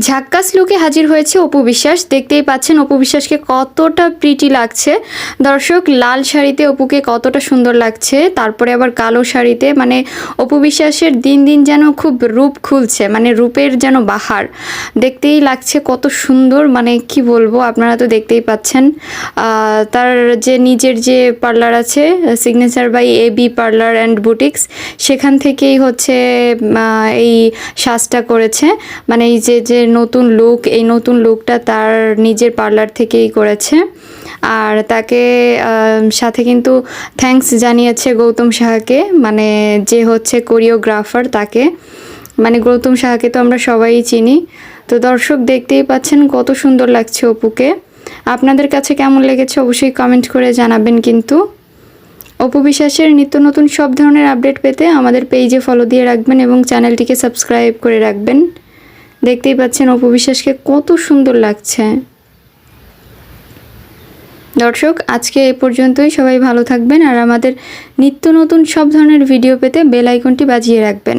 ঝাক্কাস লুকে হাজির হয়েছে অপু বিশ্বাস। দেখতেই পাচ্ছেন অপু বিশ্বাসকে কতটা প্রিটি লাগছে দর্শক। লাল শাড়িতে অপুকে কতটা সুন্দর লাগছে, তারপরে আবার কালো শাড়িতে। মানে অপু বিশ্বাসের দিন দিন যেন খুব রূপ খুলছে, মানে রূপের যেন বাহার। দেখতেই লাগছে কত সুন্দর, মানে কি বলবো, আপনারা তো দেখতেই পাচ্ছেন। তার যে নিজের যে পার্লার আছে, signature by AB parlour and boutiques, সেখান থেকেই হচ্ছে এই সাজটা করেছে। মানে এই যে নতুন লুক, এই নতুন লুকটা তার নিজের পার্লার থেকেই করেছে। আর তাকে সাথে কিন্তু থ্যাঙ্কস জানিয়েছে গৌতম সাহাকে, মানে যে হচ্ছে কোরিওগ্রাফার তাকে। মানে গৌতম সাহাকে তো আমরা সবাই চিনি। তো দর্শক দেখতেই পাচ্ছেন কত সুন্দর লাগছে অপুকে। আপনাদের কাছে কেমন লেগেছে অবশ্যই কমেন্ট করে জানাবেন। কিন্তু অপু বিশ্বাসের নিত্য নতুন সব ধরনের আপডেট পেতে আমাদের পেজে ফলো দিয়ে রাখবেন এবং চ্যানেলটিকে সাবস্ক্রাইব করে রাখবেন। দেখতেই পাচ্ছেন অপু বিশ্বাসকে কত সুন্দর লাগছে। দর্শক আজকে এ পর্যন্তই। সবাই ভালো থাকবেন আর আমাদের নিত্য নতুন সব ধরনের ভিডিও পেতে বেল আইকনটি বাজিয়ে রাখবেন।